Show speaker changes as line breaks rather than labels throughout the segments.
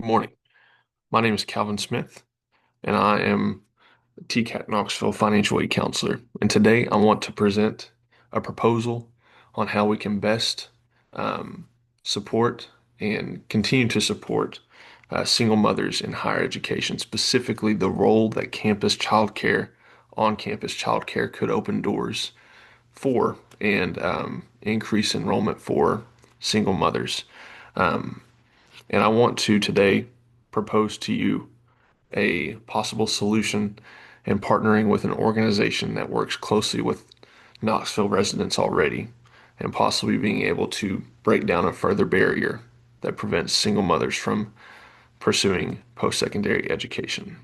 Good morning. My name is Calvin Smith, and I am a TCAT Knoxville financial aid counselor. And today I want to present a proposal on how we can best um, support and continue to support single mothers in higher education, specifically the role that on-campus childcare could open doors for and increase enrollment for single mothers. Um, and I want to today propose to you a possible solution and partnering with an organization that works closely with Knoxville residents already, and possibly being able to break down a further barrier that prevents single mothers from pursuing post-secondary education.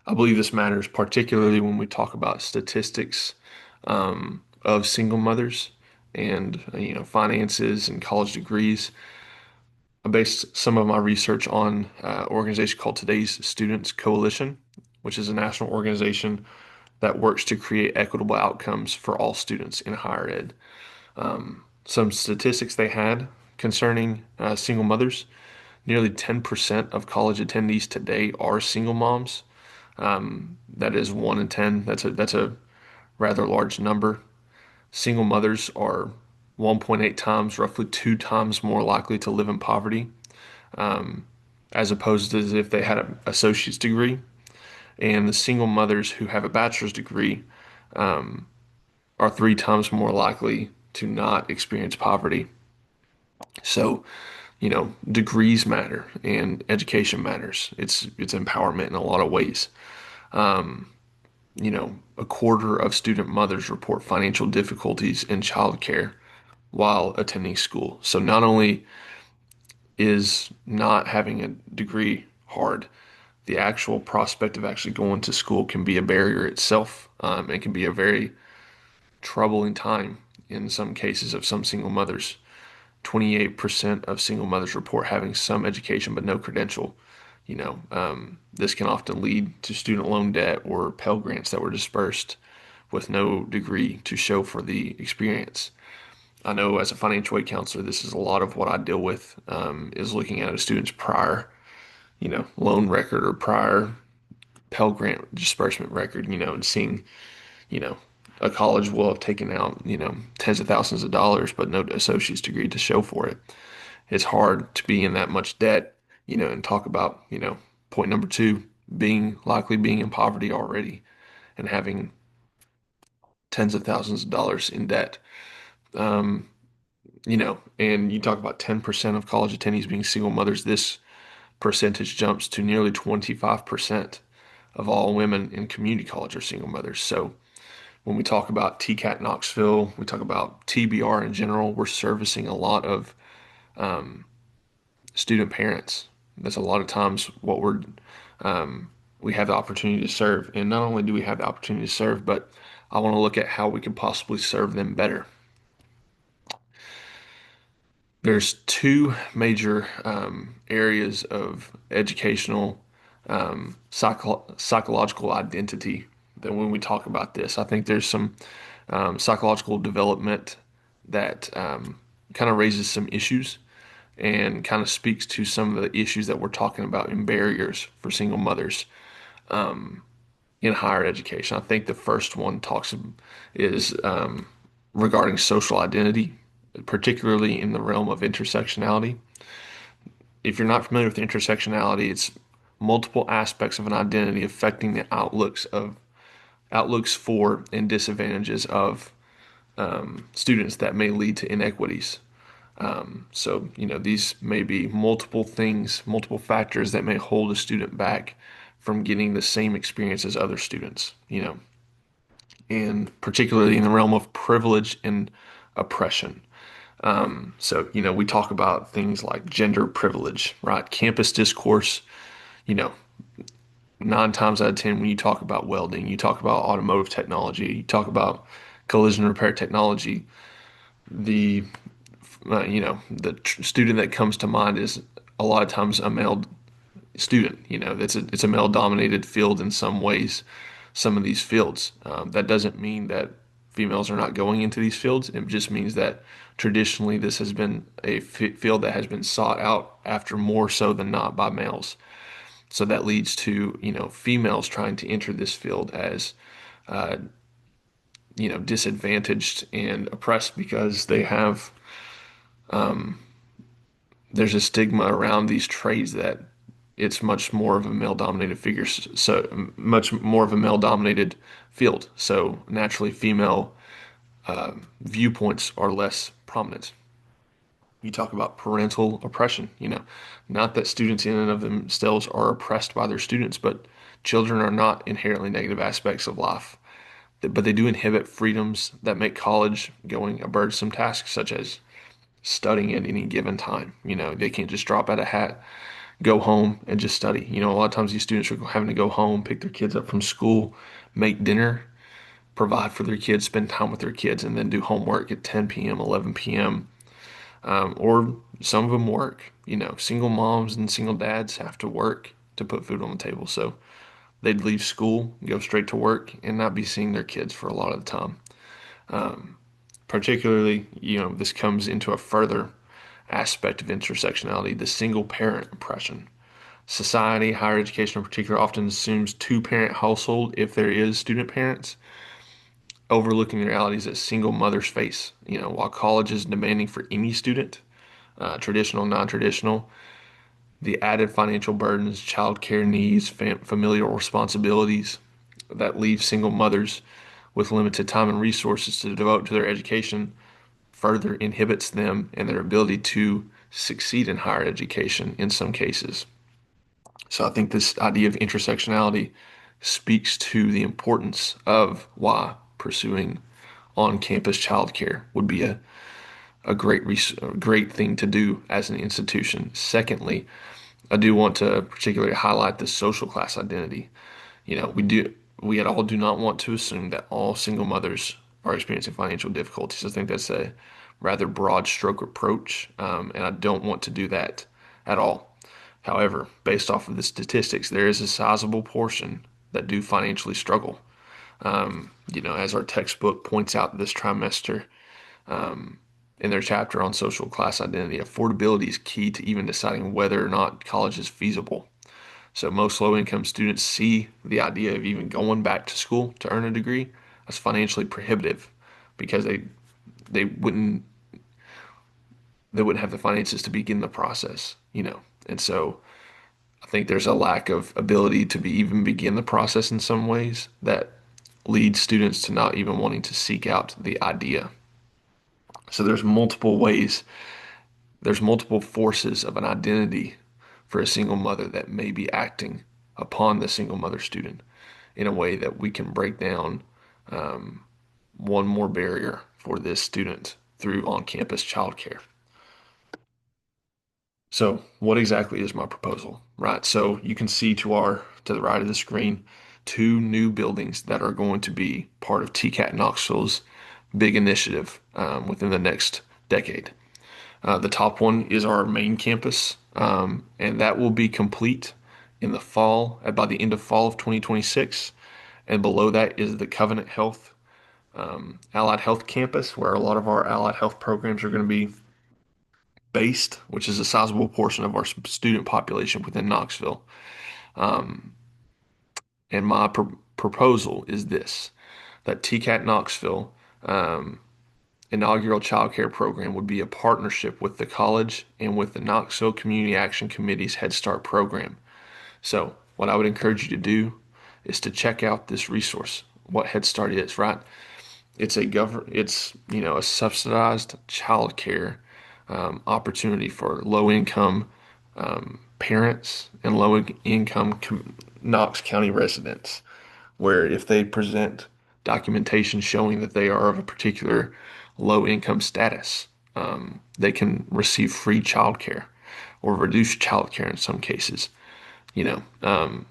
I believe this matters particularly when we talk about statistics of single mothers and finances and college degrees. I based some of my research on an organization called Today's Students Coalition, which is a national organization that works to create equitable outcomes for all students in higher ed. Some statistics they had concerning single mothers: nearly 10% of college attendees today are single moms. That is 1 in 10. That's a rather large number. Single mothers are 1.8 times, roughly 2 times more likely to live in poverty, as opposed to as if they had an associate's degree. And the single mothers who have a bachelor's degree are 3 times more likely to not experience poverty. So, degrees matter and education matters. It's empowerment in a lot of ways. A quarter of student mothers report financial difficulties in childcare while attending school. So not only is not having a degree hard, the actual prospect of actually going to school can be a barrier itself, and can be a very troubling time in some cases of some single mothers. 28% of single mothers report having some education but no credential. This can often lead to student loan debt or Pell Grants that were dispersed with no degree to show for the experience. I know as a financial aid counselor, this is a lot of what I deal with, is looking at a student's prior, loan record or prior Pell Grant disbursement record, and seeing, you know, a college will have taken out, tens of thousands of dollars, but no associate's degree to show for it. It's hard to be in that much debt, and talk about, point number two, being in poverty already and having tens of thousands of dollars in debt. Um, and you talk about 10% of college attendees being single mothers. This percentage jumps to nearly 25% of all women in community college are single mothers. So when we talk about TCAT Knoxville, we talk about TBR in general, we're servicing a lot of um, student parents. That's a lot of times what we have the opportunity to serve. And not only do we have the opportunity to serve, but I want to look at how we can possibly serve them better. There's two major areas of educational psychological identity that when we talk about this, I think there's some psychological development that kind of raises some issues and kind of speaks to some of the issues that we're talking about in barriers for single mothers in higher education. I think the first one talks is regarding social identity, particularly in the realm of intersectionality. If you're not familiar with intersectionality, it's multiple aspects of an identity affecting the outlooks for and disadvantages of students that may lead to inequities. So, these may be multiple things, multiple factors that may hold a student back from getting the same experience as other students, and particularly in the realm of privilege and oppression. So, we talk about things like gender privilege, right? Campus discourse, you know, 9 times out of 10, when you talk about welding, you talk about automotive technology, you talk about collision repair technology, the student that comes to mind is a lot of times a male student. It's a male dominated field in some ways, some of these fields. That doesn't mean that females are not going into these fields. It just means that traditionally this has been a field that has been sought out after more so than not by males. So that leads to, females trying to enter this field as, uh, disadvantaged and oppressed because there's a stigma around these trades that it's much more of a male-dominated figure, so much more of a male-dominated field. So naturally, female viewpoints are less prominent. You talk about parental oppression, not that students in and of themselves are oppressed by their students, but children are not inherently negative aspects of life. But they do inhibit freedoms that make college going a burdensome task, such as studying at any given time. They can't just drop out a hat, go home, and just study. A lot of times these students are having to go home, pick their kids up from school, make dinner, provide for their kids, spend time with their kids, and then do homework at 10 p.m., 11 p.m. Or some of them work. Single moms and single dads have to work to put food on the table. So they'd leave school, go straight to work, and not be seeing their kids for a lot of the time. Particularly, this comes into a further aspect of intersectionality, the single parent oppression. Society, higher education in particular, often assumes two-parent household if there is student parents, overlooking the realities that single mothers face. While college is demanding for any student, traditional, non-traditional, the added financial burdens, childcare needs, familial responsibilities that leave single mothers with limited time and resources to devote to their education further inhibits them and their ability to succeed in higher education in some cases. So I think this idea of intersectionality speaks to the importance of why pursuing on-campus childcare would be a great thing to do as an institution. Secondly, I do want to particularly highlight the social class identity. We at all do not want to assume that all single mothers are experiencing financial difficulties. I think that's a rather broad stroke approach, and I don't want to do that at all. However, based off of the statistics, there is a sizable portion that do financially struggle. As our textbook points out this trimester, in their chapter on social class identity, affordability is key to even deciding whether or not college is feasible. So most low-income students see the idea of even going back to school to earn a degree as financially prohibitive because they wouldn't they wouldn't have the finances to begin the process. And so I think there's a lack of ability to even begin the process in some ways that leads students to not even wanting to seek out the idea. So there's multiple forces of an identity for a single mother that may be acting upon the single mother student in a way that we can break down one more barrier for this student through on-campus childcare. So, what exactly is my proposal? Right. So you can see to the right of the screen two new buildings that are going to be part of TCAT Knoxville's big initiative within the next decade. The top one is our main campus, and that will be complete in the fall, by the end of fall of 2026. And below that is the Covenant Health Allied Health campus, where a lot of our allied health programs are going to be based, which is a sizable portion of our student population within Knoxville. Um, and my proposal is this, that TCAT Knoxville inaugural child care program would be a partnership with the college and with the Knoxville Community Action Committee's Head Start program. So, what I would encourage you to do is to check out this resource, what Head Start is, right? It's a subsidized child care opportunity for low income parents and low income Knox County residents, where if they present documentation showing that they are of a particular low income status, they can receive free child care or reduced child care in some cases. You know, um,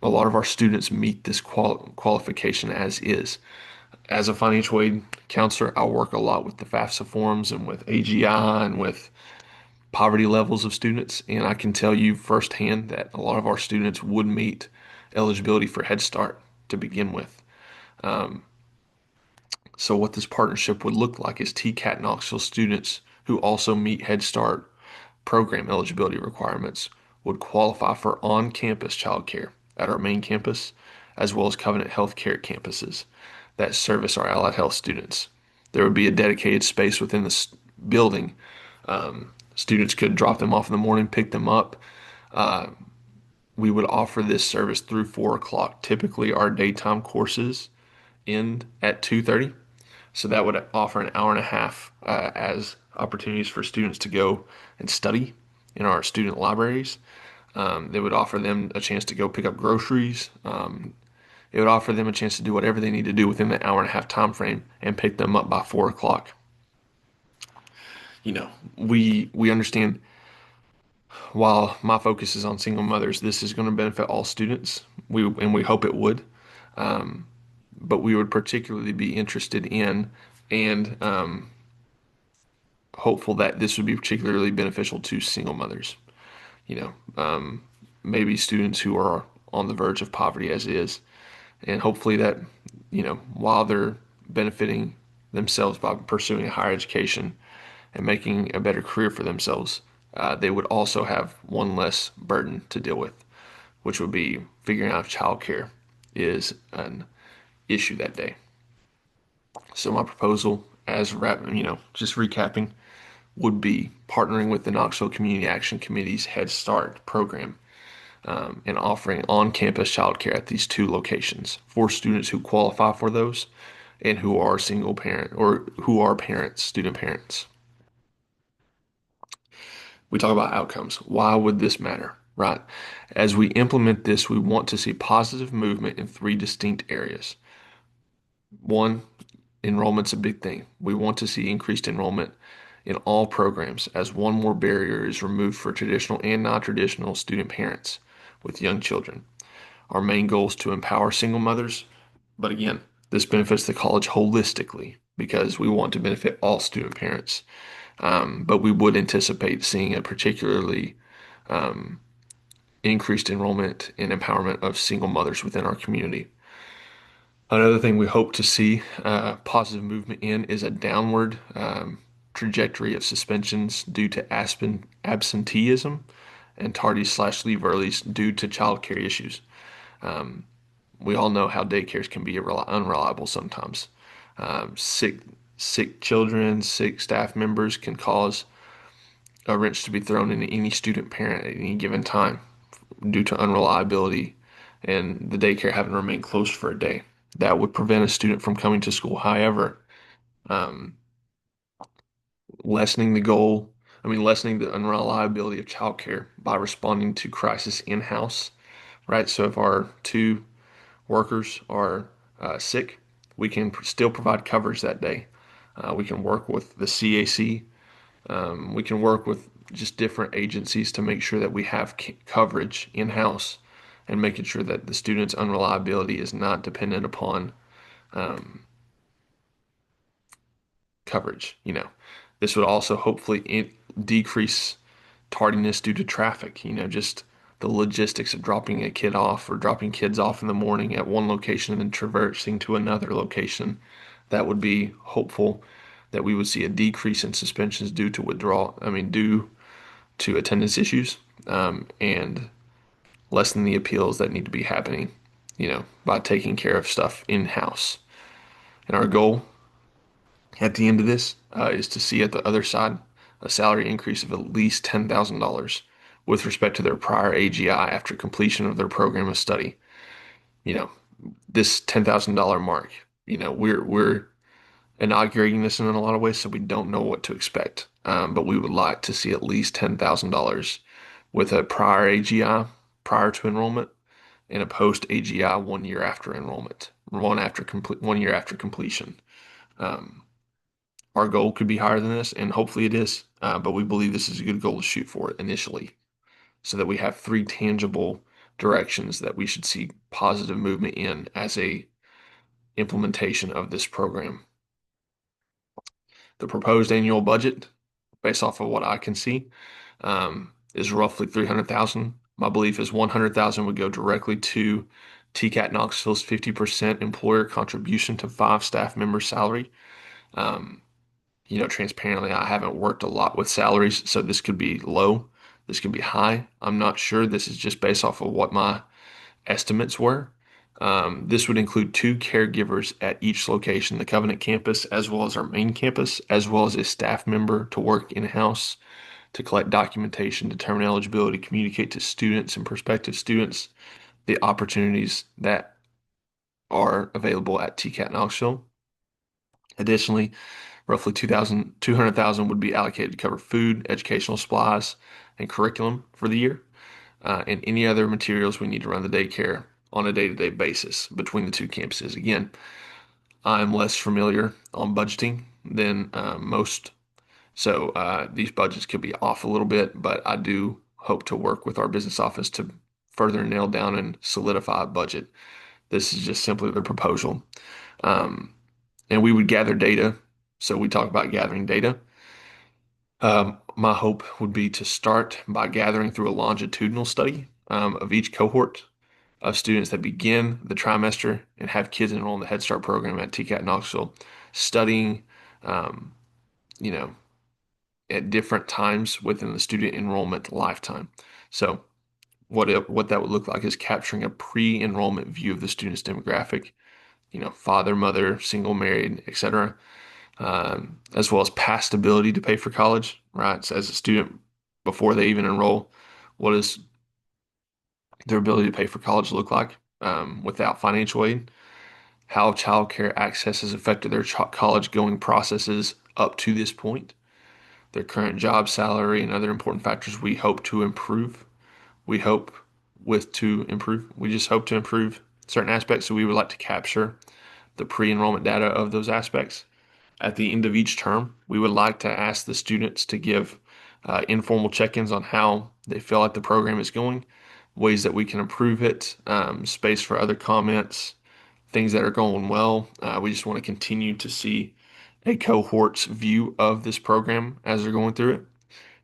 a lot of our students meet this qualification as is. As a financial aid counselor, I work a lot with the FAFSA forms and with AGI and with poverty levels of students, and I can tell you firsthand that a lot of our students would meet eligibility for Head Start to begin with. Um, So what this partnership would look like is TCAT Knoxville students who also meet Head Start program eligibility requirements would qualify for on-campus childcare at our main campus, as well as Covenant Healthcare campuses that service our allied health students. There would be a dedicated space within the building. Students could drop them off in the morning, pick them up. Uh, we would offer this service through 4 o'clock. Typically, our daytime courses end at 2:30. So that would offer an hour and a half as opportunities for students to go and study in our student libraries. They would offer them a chance to go pick up groceries. It would offer them a chance to do whatever they need to do within the hour and a half time frame and pick them up by 4 o'clock. You know, we understand while my focus is on single mothers, this is going to benefit all students. We hope it would. Um, but we would particularly be interested in and hopeful that this would be particularly beneficial to single mothers. You know, maybe students who are on the verge of poverty as is, and hopefully that, while they're benefiting themselves by pursuing a higher education and making a better career for themselves, they would also have one less burden to deal with, which would be figuring out if childcare is an issue that day. So my proposal, just recapping, would be partnering with the Knoxville Community Action Committee's Head Start program and offering on-campus childcare at these two locations for students who qualify for those and who are single parent or who are parents, student parents. We talk about outcomes. Why would this matter? Right. As we implement this, we want to see positive movement in three distinct areas. One, enrollment's a big thing. We want to see increased enrollment in all programs as one more barrier is removed for traditional and non-traditional student parents with young children. Our main goal is to empower single mothers, but again, this benefits the college holistically because we want to benefit all student parents. But we would anticipate seeing a particularly um, increased enrollment and empowerment of single mothers within our community. Another thing we hope to see positive movement in is a downward trajectory of suspensions due to absenteeism and tardy/leave earlys due to childcare issues. Um, we all know how daycares can be unreliable sometimes. Sick children, sick staff members can cause a wrench to be thrown into any student parent at any given time due to unreliability and the daycare having remained closed for a day. That would prevent a student from coming to school. However, um, lessening the goal, lessening the unreliability of childcare by responding to crisis in-house, right? So if our two workers are sick, we can still provide coverage that day. We can work with the CAC. We can work with just different agencies to make sure that we have coverage in-house and making sure that the student's unreliability is not dependent upon um, coverage. This would also hopefully decrease tardiness due to traffic. Just the logistics of dropping a kid off or dropping kids off in the morning at one location and then traversing to another location. That would be hopeful that we would see a decrease in suspensions due to attendance issues, and lessen the appeals that need to be happening, by taking care of stuff in-house. And our goal at the end of this is to see at the other side a salary increase of at least $10,000 with respect to their prior AGI after completion of their program of study. You know, this $10,000 mark, we're inaugurating this in a lot of ways, so we don't know what to expect. But we would like to see at least $10,000 with a prior AGI prior to enrollment and a post AGI 1 year after enrollment, 1 year after completion. Um, our goal could be higher than this, and hopefully it is. But we believe this is a good goal to shoot for initially, so that we have three tangible directions that we should see positive movement in as a implementation of this program. The proposed annual budget, based off of what I can see, is roughly 300,000. My belief is 100,000 would go directly to TCAT Knoxville's 50% employer contribution to 5 staff members' salary. Um, Transparently, I haven't worked a lot with salaries, so this could be low, this could be high. I'm not sure. This is just based off of what my estimates were. This would include 2 caregivers at each location, the Covenant campus, as well as our main campus, as well as a staff member to work in-house to collect documentation, determine eligibility, communicate to students and prospective students the opportunities that are available at TCAT Knoxville. Additionally, roughly 200,000 would be allocated to cover food, educational supplies, and curriculum for the year, and any other materials we need to run the daycare on a day-to-day basis between the 2 campuses. Again, I'm less familiar on budgeting than most, so these budgets could be off a little bit, but I do hope to work with our business office to further nail down and solidify a budget. This is just simply the proposal. Um, and we would gather data. So we talk about gathering data. My hope would be to start by gathering through a longitudinal study of each cohort of students that begin the trimester and have kids enroll in the Head Start program at TCAT Knoxville, studying, um, you know, at different times within the student enrollment lifetime. So what that would look like is capturing a pre-enrollment view of the student's demographic, father, mother, single, married, etc., as well as past ability to pay for college, right? So as a student, before they even enroll, what does their ability to pay for college look like without financial aid? How childcare access has affected their college going processes up to this point, their current job salary, and other important factors we hope to improve. We hope to improve. We just hope to improve certain aspects. So we would like to capture the pre-enrollment data of those aspects. At the end of each term, we would like to ask the students to give informal check-ins on how they feel like the program is going, ways that we can improve it, space for other comments, things that are going well. We just want to continue to see a cohort's view of this program as they're going through it.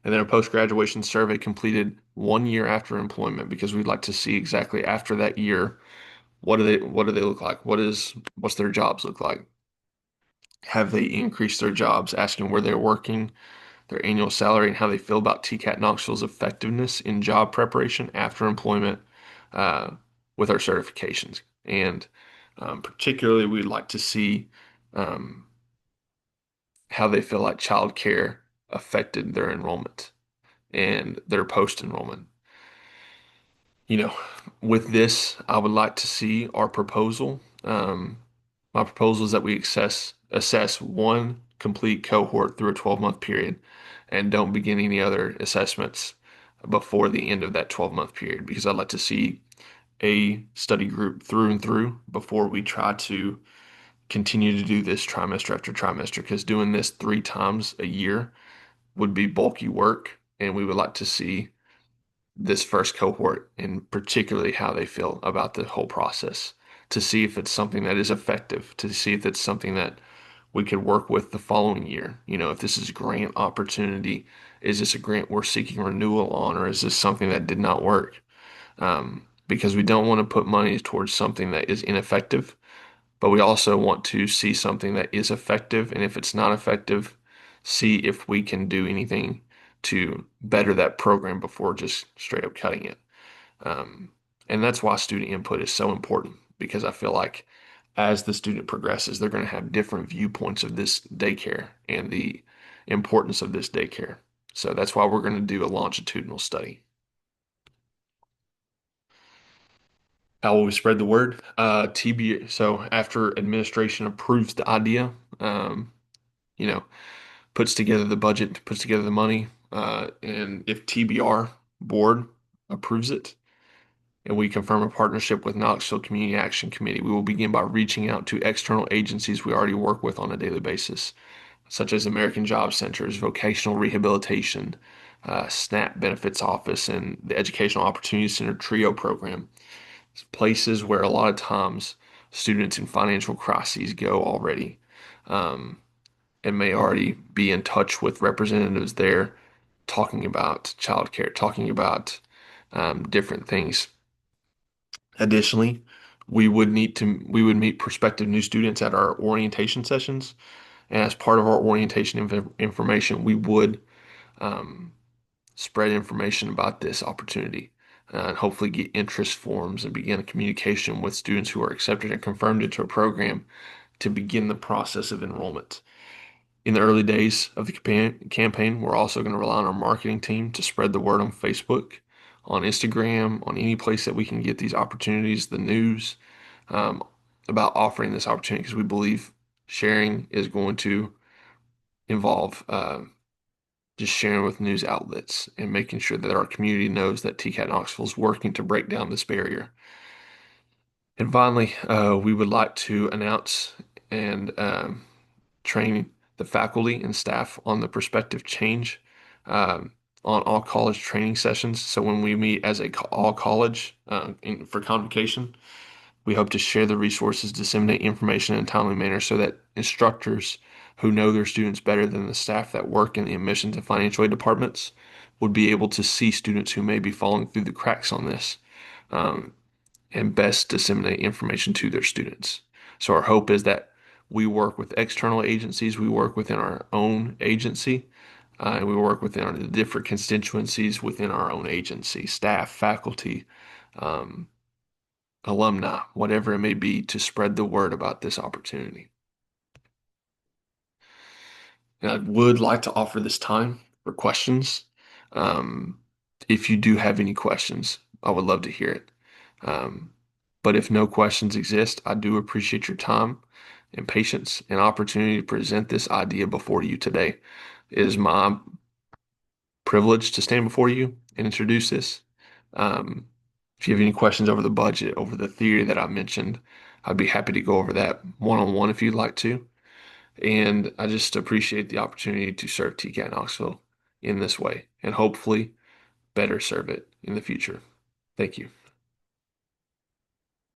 And then a post-graduation survey completed 1 year after employment because we'd like to see exactly after that year, what do they look like? What's their jobs look like? Have they increased their jobs? Asking where they're working, their annual salary, and how they feel about TCAT Knoxville's effectiveness in job preparation after employment uh, with our certifications. And particularly, we'd like to see um, how they feel like childcare affected their enrollment and their post-enrollment. You know, with this, I would like to see our proposal. My proposal is that we assess one complete cohort through a 12-month period and don't begin any other assessments before the end of that 12-month period because I'd like to see a study group through and through before we try to continue to do this trimester after trimester because doing this 3 times a year would be bulky work and we would like to see this first cohort and particularly how they feel about the whole process to see if it's something that is effective, to see if it's something that we could work with the following year. If this is a grant opportunity, is this a grant we're seeking renewal on, or is this something that did not work? Because we don't want to put money towards something that is ineffective, but we also want to see something that is effective. And if it's not effective, see if we can do anything to better that program before just straight up cutting it. Um, and that's why student input is so important because I feel like as the student progresses, they're going to have different viewpoints of this daycare and the importance of this daycare. So that's why we're going to do a longitudinal study. How will we spread the word? So after administration approves the idea, um, you know, puts together the budget, puts together the money, and if TBR board approves it, and we confirm a partnership with Knoxville Community Action Committee, we will begin by reaching out to external agencies we already work with on a daily basis, such as American Job Centers, Vocational Rehabilitation, SNAP Benefits Office, and the Educational Opportunity Center TRIO program. It's places where a lot of times students in financial crises go already, um, and may already be in touch with representatives there talking about childcare, talking about different things. Additionally, We would meet prospective new students at our orientation sessions. And as part of our orientation information, we would um, spread information about this opportunity and hopefully get interest forms and begin a communication with students who are accepted and confirmed into a program to begin the process of enrollment. In the early days of the campaign, we're also going to rely on our marketing team to spread the word on Facebook, on Instagram, on any place that we can get these opportunities, the news, um, about offering this opportunity because we believe sharing is going to involve just sharing with news outlets and making sure that our community knows that TCAT Knoxville is working to break down this barrier. And finally, we would like to announce and train the faculty and staff on the perspective change um, on all college training sessions. So when we meet as all college for convocation, we hope to share the resources, disseminate information in a timely manner so that instructors who know their students better than the staff that work in the admissions and financial aid departments would be able to see students who may be falling through the cracks on this um, and best disseminate information to their students. So our hope is that we work with external agencies, we work within our own agency, and we work within the different constituencies within our own agency, staff, faculty, um, alumni, whatever it may be, to spread the word about this opportunity. And I would like to offer this time for questions. Um, if you do have any questions, I would love to hear it. Um, but if no questions exist, I do appreciate your time and patience and opportunity to present this idea before you today. It is my privilege to stand before you and introduce this. Um, if you have any questions over the budget, over the theory that I mentioned, I'd be happy to go over that one-on-one if you'd like to. And I just appreciate the opportunity to serve TCAT Knoxville in this way and hopefully better serve it in the future. Thank you.